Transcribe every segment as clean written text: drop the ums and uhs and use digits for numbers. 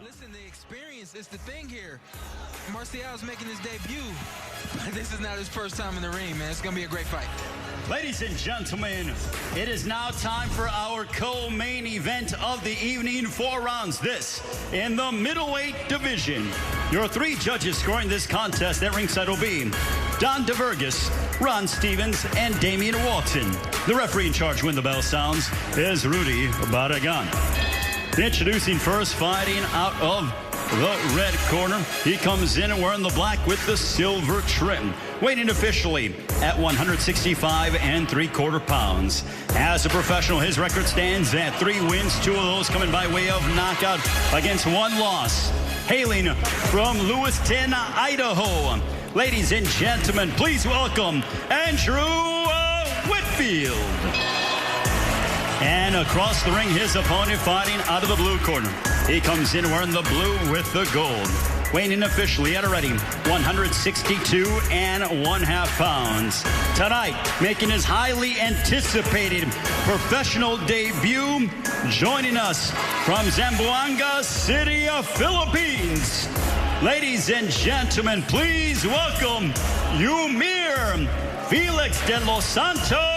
Listen, the experience is the thing here. Marcial's making his debut. This is not his first time in the ring, man. It's going to be a great fight. Ladies and gentlemen, it is now time for our co-main event of the evening. 4 rounds. This in the middleweight division. Your 3 judges scoring this contest at ringside will be Don DeVergas, Ron Stevens, and Damian Walton. The referee in charge when the bell sounds is Rudy Barragan. Introducing first, fighting out of the red corner. He comes in wearing the black with the silver trim. Weighing officially at 165 3/4 pounds. As a professional, his record stands at 3 wins, 2 of those coming by way of knockout against 1 loss. Hailing from Lewiston, Idaho. Ladies and gentlemen, please welcome Andrew Whitfield. And across the ring, his opponent fighting out of the blue corner. He comes in wearing the blue with the gold. Weighing in officially at a ready 162 1/2 pounds. Tonight, making his highly anticipated professional debut, joining us from Zamboanga City, Philippines. Ladies and gentlemen, please welcome Eumir Felix de los Santos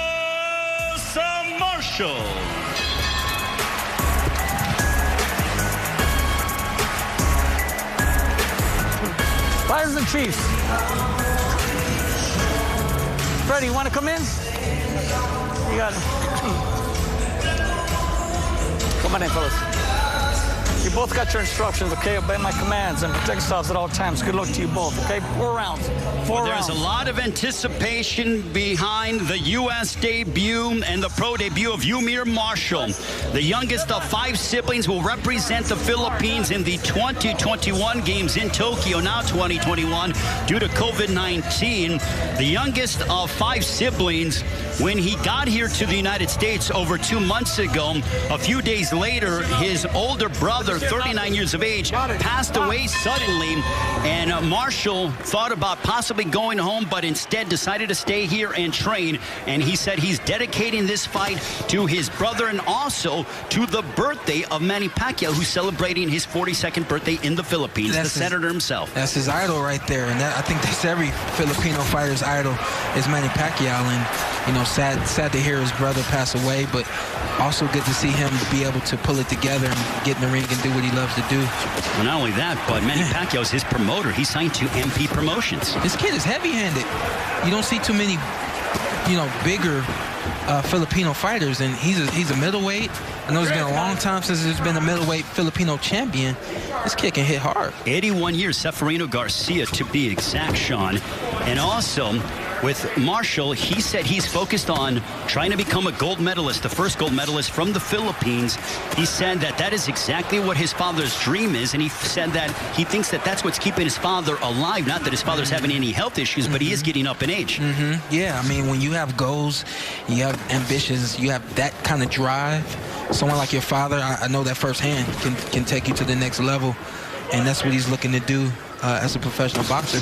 Marcial. Fighters and Chiefs. Freddie, you want to come in? You got it. Come on in, fellas. You both got your instructions, okay? Obey my commands and protect yourselves at all times. Good luck to you both, okay? 4 rounds. 4 rounds. There's a lot of anticipation behind the U.S. debut and the pro debut of Eumir Marcial. The youngest of 5 siblings will represent the Philippines in the 2021 games in Tokyo, now 2021, due to COVID-19. The youngest of 5 siblings, when he got here to the United States over 2 months ago, a few days later, his older brother, 39 years of age, passed away suddenly, and Marcial thought about possibly going home, but instead decided to stay here and train. And he said he's dedicating this fight to his brother and also to the birthday of Manny Pacquiao, who's celebrating his 42nd birthday in the Philippines, the senator himself. That's his idol right there, and I think that's every Filipino fighter's idol is Manny Pacquiao. And you know, sad to hear his brother pass away, but also good to see him be able to pull it together and get in the ring and do what he loves to do. Well, not only that, but Manny Pacquiao is his promoter. He signed to MP Promotions. This kid is heavy-handed. You don't see too many, you know, bigger Filipino fighters, and he's a middleweight. I know it's been a long time since there's been a middleweight Filipino champion. This kid can hit hard. 81 years, Seferino Garcia to be exact, Sean. And also, with Marcial, he said he's focused on trying to become a gold medalist, the first gold medalist from the Philippines. He said that is exactly what his father's dream is, and he said that he thinks that that's what's keeping his father alive. Not that his father's having any health issues, but he is getting up in age. Yeah, I mean, when you have goals, you have ambitions, you have that kind of drive, someone like your father, I know that firsthand, can take you to the next level, and that's what he's looking to do as a professional boxer.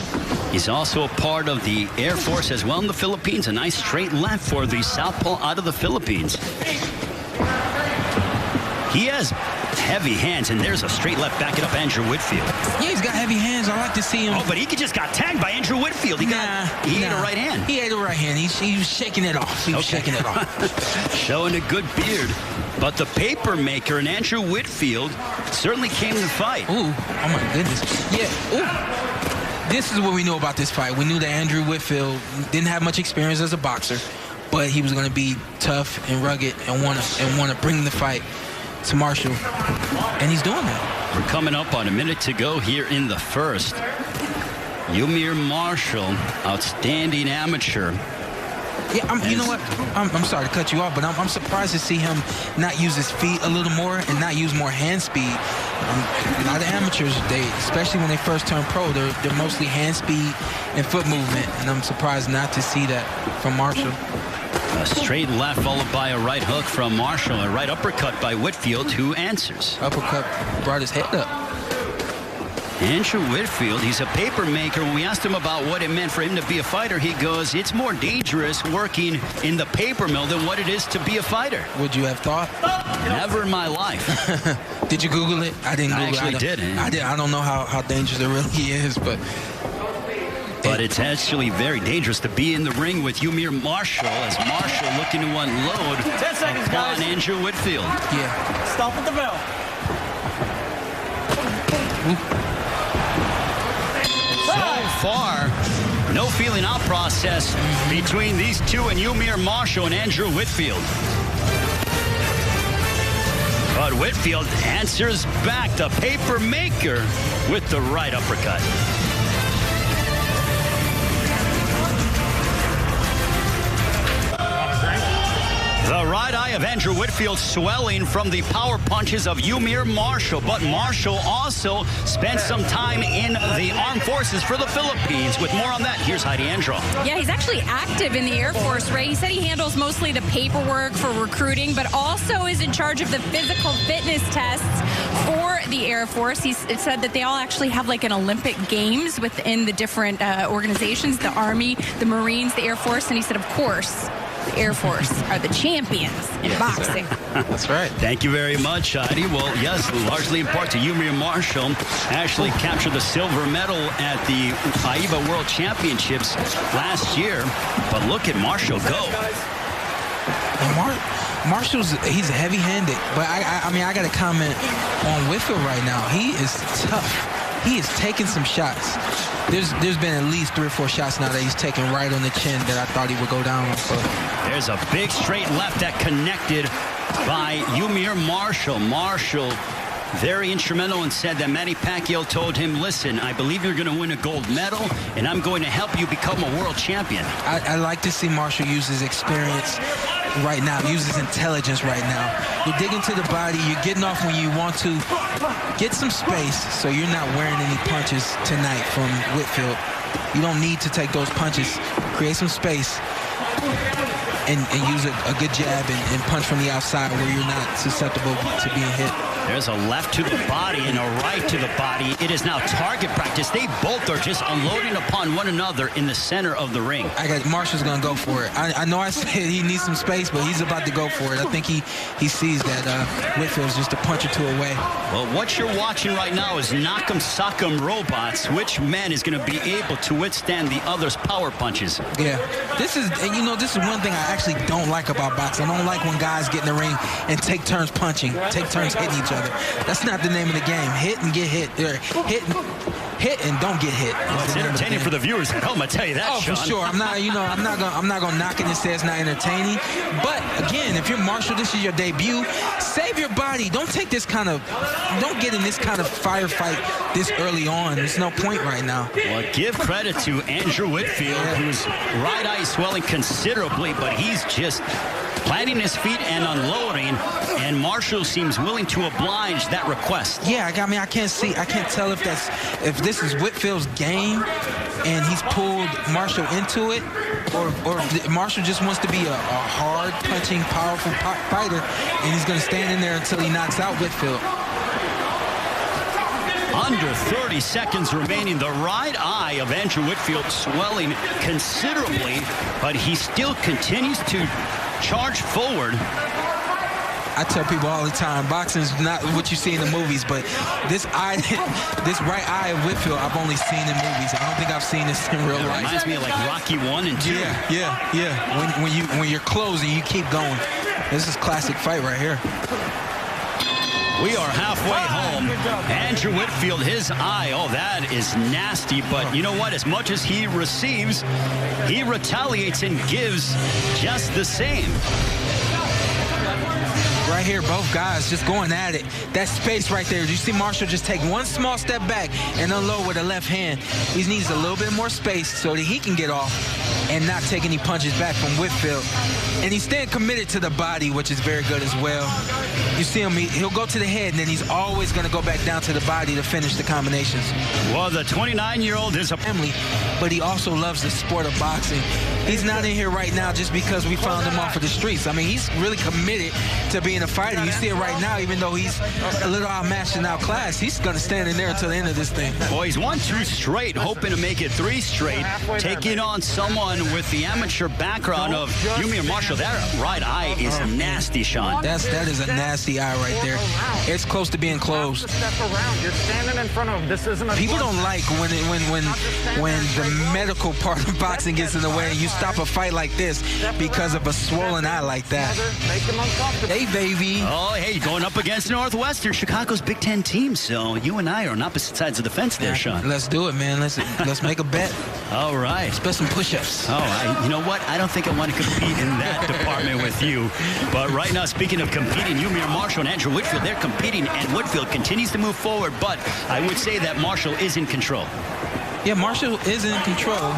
He's also a part of the Air Force as well in the Philippines. A nice straight left for the southpaw out of the Philippines. He has heavy hands, and there's a straight left backing up Andrew Whitfield. Yeah, he's got heavy hands. I like to see him. Oh, but he just got tagged by Andrew Whitfield. He ate a right hand. He ate a right hand. He was shaking it off. He was shaking it off. Showing a good beard. But the paper maker and Andrew Whitfield certainly came to fight. Ooh, oh my goodness. Yeah, ooh. This is what we knew about this fight. We knew that Andrew Whitfield didn't have much experience as a boxer, but he was going to be tough and rugged and want to bring the fight to Marcial, and he's doing that. We're coming up on a minute to go here in the first. Eumir Marcial, outstanding amateur. Yeah, you know what? I'm sorry to cut you off, but I'm surprised to see him not use his feet a little more and not use more hand speed. A lot of amateurs, especially when they first turn pro, they're mostly hand speed and foot movement, and I'm surprised not to see that from Marcial. A straight left followed by a right hook from Marcial. A right uppercut by Whitfield, who answers. Uppercut brought his head up. Andrew Whitfield, he's a paper maker. When we asked him about what it meant for him to be a fighter, he goes, it's more dangerous working in the paper mill than what it is to be a fighter. Would you have thought? Never in my life. Did you Google it? I didn't Google it. I actually didn't. I don't know how dangerous it really is, but it's actually very dangerous to be in the ring with Eumir Marcial, as Marcial looking to unload 10 seconds, guys. on Andrew Whitfield. yeah. Stop at the bell. So far, no feeling out process between these two and Eumir Marcial and Andrew Whitfield. But Whitfield answers back, the paper maker, with the right uppercut. The right eye of Andrew Whitfield swelling from the power punches of Eumir Marcial. But Marcial also spent some time in the armed forces for the Philippines. With more on that, here's Heidi Andro. Yeah, he's actually active in the Air Force, Ray. He said he handles mostly the paperwork for recruiting, but also is in charge of the physical fitness tests for the Air Force. He said that they all actually have like an Olympic Games within the different organizations, the Army, the Marines, the Air Force, and he said, of course, the Air Force are the champions in boxing. That's right. Thank you very much, Heidi. Well, yes, largely in part to Eumir Marcial. Actually captured the silver medal at the AIBA World Championships last year. But look at Marcial go. And Marcial's, he's heavy-handed, but I mean, I got to comment on Whitfield right now. He is tough. He is taking some shots. There's been at least 3 or 4 shots now that he's taken right on the chin that I thought he would go down on. So there's a big straight left that connected by Eumir Marcial. Marcial very instrumental and said that Manny Pacquiao told him, listen, I believe you're going to win a gold medal, and I'm going to help you become a world champion. I like to see Marcial use his experience right now, use his intelligence right now. You're digging to the body, you're getting off when you want to. Get some space so you're not wearing any punches tonight from Whitfield. You don't need to take those punches. Create some space and use a good jab and punch from the outside where you're not susceptible to being hit. There's a left to the body and a right to the body. It is now target practice. They both are just unloading upon one another in the center of the ring. Marcial's going to go for it. I know I said he needs some space, but he's about to go for it. I think he sees that Whitfield's just a punch or two away. Well, what you're watching right now is knock'em sock'em robots. Which man is going to be able to withstand the other's power punches? Yeah. This is one thing I actually don't like about boxing. I don't like when guys get in the ring and take turns punching, take turns hitting each other. That's not the name of the game. Hit and get hit. Hit and don't get hit. Well, it's entertaining for the viewers at home, I tell you that, Oh, Sean. for sure. I'm not gonna knock it and say it's not entertaining. But again, if you're Marcial, this is your debut. Save your body. Don't get in this kind of firefight this early on. There's no point right now. Well, give credit to Andrew Whitfield, whose right eye is swelling considerably, but he's just planting his feet and unloading, and Marcial seems willing to oblige that request. Yeah, I mean, I can't tell if this is Whitfield's game and he's pulled Marcial into it, or if Marcial just wants to be a hard punching, powerful fighter, and he's going to stand in there until he knocks out Whitfield. Under 30 seconds remaining. The right eye of Andrew Whitfield swelling considerably, but he still continues to charge forward. I tell people all the time, boxing is not what you see in the movies, but this right eye of Whitfield, I've only seen in movies. I don't think I've seen this in real life. Reminds me of like Rocky 1 and 2. Yeah. When you're closing, you keep going. This is classic fight right here. We are halfway home. Andrew Whitfield, his eye, oh, that is nasty. But you know what? As much as he receives, he retaliates and gives just the same. Right here, both guys just going at it. That space right there. You see Marcial just take one small step back and unload with the left hand. He needs a little bit more space so that he can get off. and not take any punches back from Whitfield. And he's staying committed to the body, which is very good as well. You see him, he'll go to the head, and then he's always going to go back down to the body to finish the combinations. Well, the 29-year-old is a family, but he also loves the sport of boxing. He's not in here right now just because we found him off of the streets. I mean, he's really committed to being a fighter. You see it right now, even though he's a little outmatched and outclassed, he's going to stand in there until the end of this thing. Boy, he's won 2 straight, hoping to make it 3 straight. Taking on someone with the amateur background of Eumir Marcial. That right eye is nasty, Sean. That is a nasty eye right there. It's close to being closed. People don't like when the medical part of boxing gets in the way and you stop a fight like this because of a swollen eye like that. Hey, baby. Oh, hey, going up against Northwestern, Chicago's Big Ten team. So you and I are on opposite sides of the fence there, Sean. Let's do it, man. Let's make a bet. All right. Let's bet some push-ups. Oh, you know what? I don't think I want to compete in that department with you. But right now, speaking of competing, Eumir Marcial and Andrew Whitfield, they're competing, and Whitfield continues to move forward. But I would say that Marcial is in control. Yeah, Marcial is in control.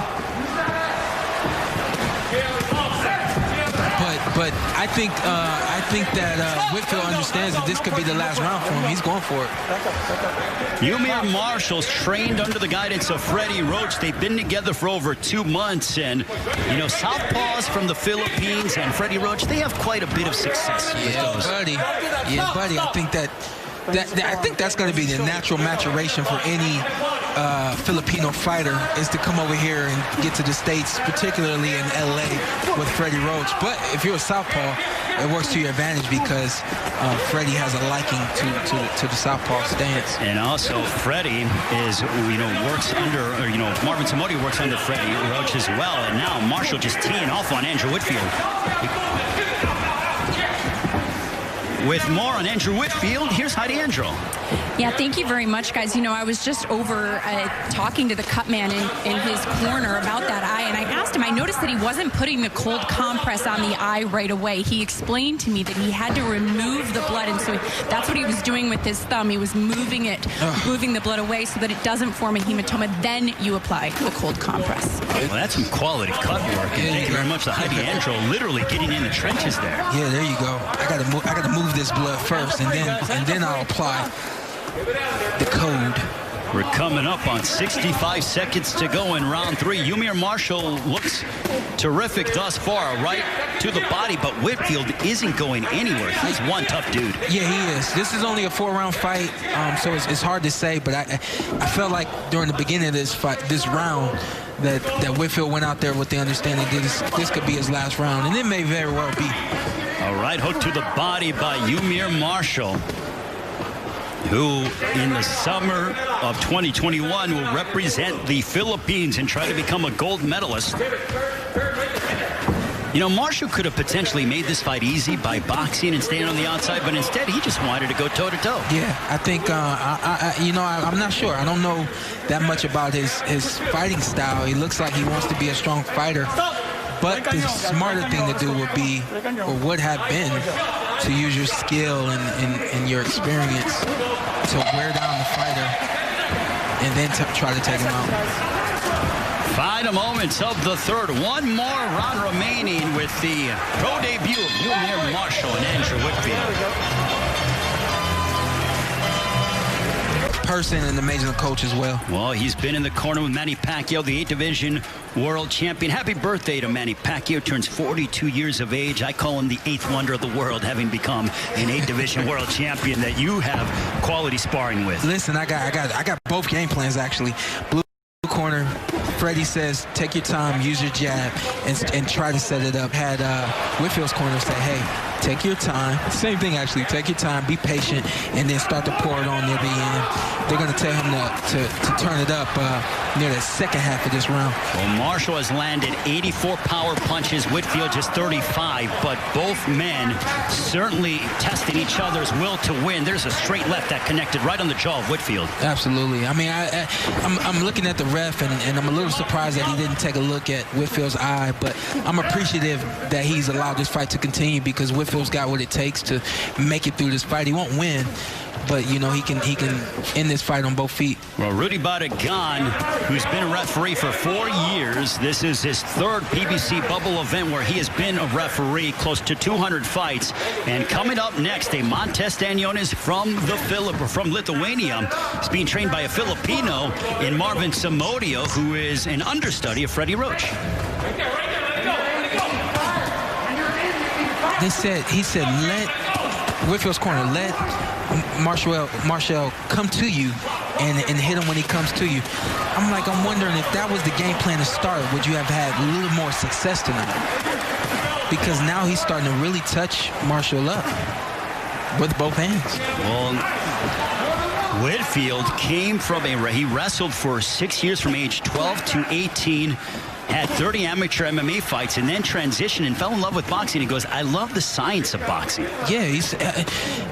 But I think that Whitfield understands that this could be the last round for him. He's going for it. Eumir Marcial's trained under the guidance of Freddie Roach. They've been together for over 2 months. And, you know, southpaws from the Philippines and Freddie Roach, they have quite a bit of success with those. Buddy. Yeah, buddy. I think that's going to be the natural maturation for any Filipino fighter is to come over here and get to the States, particularly in LA with Freddie Roach. But if you're a southpaw, it works to your advantage because Freddie has a liking to the southpaw stance. And also Freddie is, works under, Marvin Timoti works under Freddie Roach as well. And now Marcial just teeing off on Andrew Whitfield. With more on Andrew Whitfield, here's Heidi Andro. Yeah, thank you very much, guys. I was just over talking to the cut man in his corner about that eye, and I asked him, I noticed that he wasn't putting the cold compress on the eye right away. He explained to me that he had to remove the blood, and so that's what he was doing with his thumb. He was moving the blood away so that it doesn't form a hematoma. Then you apply the cold compress. Well, that's some quality cut work. And thank you very much to Heidi Andro, literally getting in the trenches there. Yeah, there you go. I gotta move this blood first, and then I'll apply the code. We're coming up on 65 seconds to go in round 3. Eumir Marcial looks terrific thus far, right to the body, but Whitfield isn't going anywhere. He's one tough dude. Yeah, he is. This is only a 4-round fight, so it's hard to say, but I felt like during the beginning of this round, that Whitfield went out there with the understanding that this could be his last round, and it may very well be. All right, hook to the body by Eumir Marcial, who in the summer of 2021 will represent the Philippines and try to become a gold medalist. Marcial could have potentially made this fight easy by boxing and staying on the outside, but instead he just wanted to go toe-to-toe. Yeah, I think, I'm not sure. I don't know that much about his fighting style. He looks like he wants to be a strong fighter. But the smarter thing to do would be, or would have been, to use your skill and your experience to wear down the fighter and then try to take him out. Final moments of the third. One more round remaining with the pro debut of Eumir Marcial and Andrew Whitfield. Person and amazing coach as well. Well, he's been in the corner with Manny Pacquiao, the 8th division world champion. Happy birthday to Manny Pacquiao. Turns 42 years of age. I call him the 8th wonder of the world, having become an 8th division world champion that you have quality sparring with. Listen, I got both game plans actually. Blue corner, Freddie says, take your time, use your jab, and try to set it up. Had Whitfield's corner say, hey, take your time. Same thing, actually. Take your time, be patient, and then start to pour it on near the end. They're going to tell him to turn it up near the second half of this round. Well, Marcial has landed 84 power punches, Whitfield just 35, but both men certainly testing each other's will to win. There's a straight left that connected right on the jaw of Whitfield. Absolutely. I mean, I'm looking at the ref, and I'm a little surprised that he didn't take a look at Whitfield's eye, but I'm appreciative that he's allowed this fight to continue because Whitfield's got what it takes to make it through this fight. He won't win, but you know he can end this fight on both feet. Well, Rudy Badagan, who's been a referee for 4 years, this is his third PBC bubble event where he has been a referee, close to 200 fights. And coming up next, a Montes Stanionis from Lithuania. He's being trained by a Filipino in Marvin Samodio, who is an understudy of Freddie Roach. He said, let Whitfield's corner, let Marcial come to you and hit him when he comes to you. I'm wondering if that was the game plan to start, would you have had a little more success tonight? Because now he's starting to really touch Marcial up with both hands. Well, Whitfield came from he wrestled for 6 years from age 12 to 18. Had 30 amateur MMA fights and then transitioned and fell in love with boxing. He goes, I love the science of boxing. Yeah, he's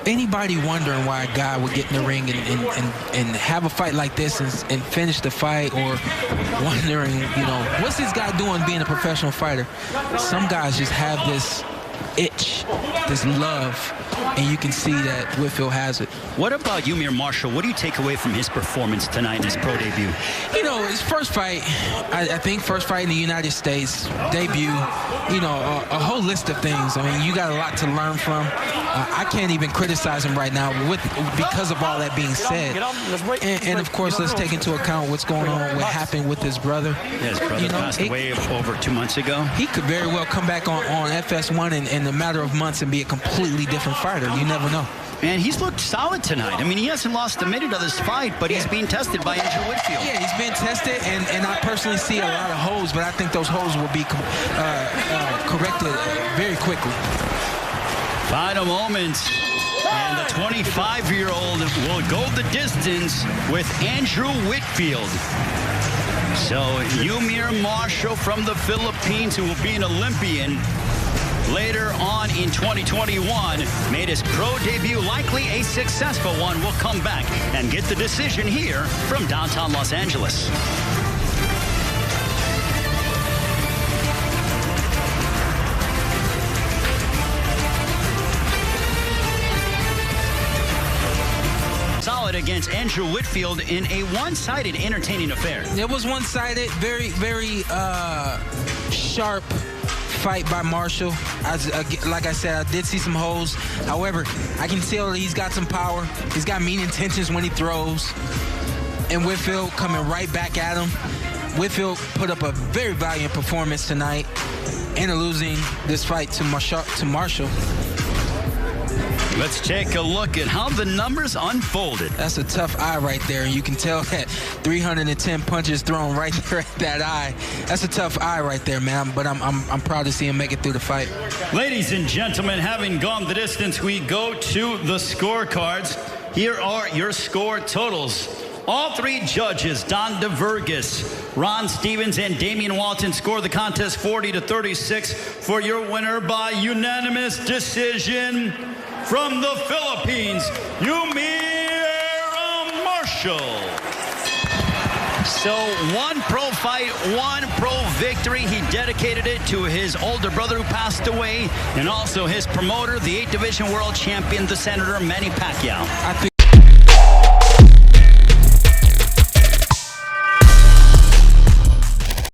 anybody wondering why a guy would get in the ring and have a fight like this and finish the fight, or wondering, you know, what's this guy doing being a professional fighter? Some guys just have this itch, this love, and you can see that Whitfield has it. What about Eumir Marcial? What do you take away from his performance tonight in his pro debut? You know, his first fight, I think first fight in the United States, debut, you know, a whole list of things. I mean, you got a lot to learn from. I can't even criticize him right now because of all that being said. And of course, let's take into account what's going on, what happened with his brother. Yeah, his brother passed away over 2 months ago. He could very well come back on FS1 in a matter of months and be a completely different fighter. You never know. And he's looked solid tonight. I mean, he hasn't lost a minute of this fight, but he's being tested by Andrew Whitfield. Yeah, he's been tested, and I personally see a lot of holes, but I think those holes will be corrected very quickly. Final moments, and the 25-year-old will go the distance with Andrew Whitfield. So Eumir Marcial from the Philippines, who will be an Olympian later on in 2021, made his pro debut, likely a successful one. We'll come back and get the decision here from downtown Los Angeles. Solid against Andrew Whitfield in a one-sided entertaining affair. It was one-sided, very, very sharp fight by Marcial. Like I said, I did see some holes. However, I can tell that he's got some power. He's got mean intentions when he throws. And Whitfield coming right back at him. Whitfield put up a very valiant performance tonight and losing this fight to Marcial. Let's take a look at how the numbers unfolded. That's a tough eye right there, and you can tell that 310 punches thrown right there at that eye. That's a tough eye right there, man, but I'm proud to see him make it through the fight. Ladies and gentlemen, having gone the distance, we go to the scorecards. Here are your score totals. All three judges, Don DeVergis, Ron Stevens, and Damian Walton, score the contest 40-36 for your winner by unanimous decision. From the Philippines, Eumir Marcial. So one pro fight, one pro victory. He dedicated it to his older brother who passed away, and also his promoter, the 8th Division World Champion, the Senator Manny Pacquiao.